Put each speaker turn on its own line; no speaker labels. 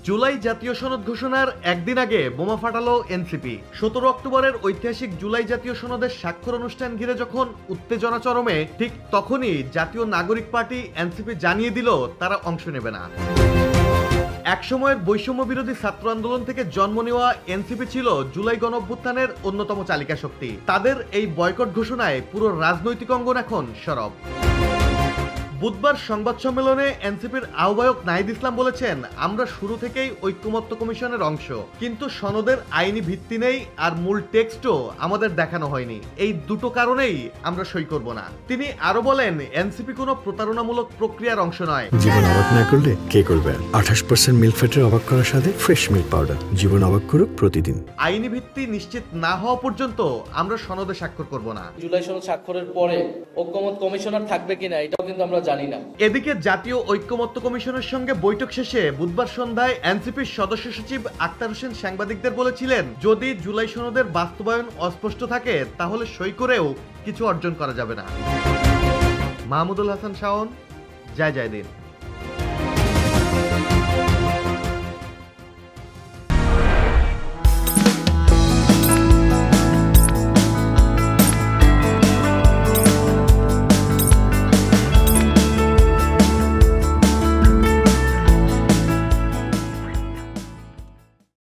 জুলাই জাতীয় সনদ ঘোষণার একদিন আগে বোমা ফাটালো এনসিপি। 17 অক্টোবরের ঐতিহাসিক জুলাই জাতীয় সনদের স্বাক্ষর অনুষ্ঠান ঘিরে যখন উত্তেজনা চরমে, ঠিক তখনই জাতীয় নাগরিক পার্টি এনসিপি জানিয়ে দিল তারা অংশ নেবে না। একসময়ের বৈষম্য বিরোধী ছাত্র আন্দোলন থেকে জন্ম নেওয়া এনসিপি ছিল জুলাই গণঅভ্যুত্থানের অন্যতম চালিকা শক্তি। তাদের এই বয়কট ঘোষণায় পুরো রাজনৈতিক অঙ্গন এখন সরব। বুধবার সংবাদ সম্মেলনে এনসিপির আহ্বায়ক নাহিদ ইসলাম বলেছেন, আমরা শুরু থেকেই ঐক্যমত্য কমিশনের অংশ, কিন্তু সনদের আইনি ভিত্তি নেই আর মূল টেক্সটও আমাদের দেখানো হয়নি। এই দুটো কারণেই আমরা সই করব না। তিনি আরো বলেন, এনসিপি কোনো প্রতারণামূলক প্রক্রিয়ার অংশ নয়।
জীবন অবাক না করলে কে করবে? 28% মিল্ক ফ্যাটের অবাক করার সাথে ফ্রেশ মিল্ক পাউডার। জীবন অবাক করুক প্রতিদিন।
আইনি ভিত্তি নিশ্চিত না হওয়া পর্যন্ত আমরা সনদে স্বাক্ষর করব না।
জুলাই সনদ স্বাক্ষরের পরে ঐক্যমত কমিশনার থাকবে কিনা এটাও কিন্তু আমরা জানি না।
এদিকে জাতীয় ঐক্যমত্য কমিশনের সঙ্গে বৈঠক শেষে বুধবার সন্ধ্যায় এনসিপির সদস্য সচিব আক্তার হোসেন সাংবাদিকদের বলেছিলেন, যদি জুলাই সনদের বাস্তবায়ন অস্পষ্ট থাকে তাহলে সই করেও কিছু অর্জন করা যাবে না। মাহমুদুল হাসান শাওন, জয় জয় দিন।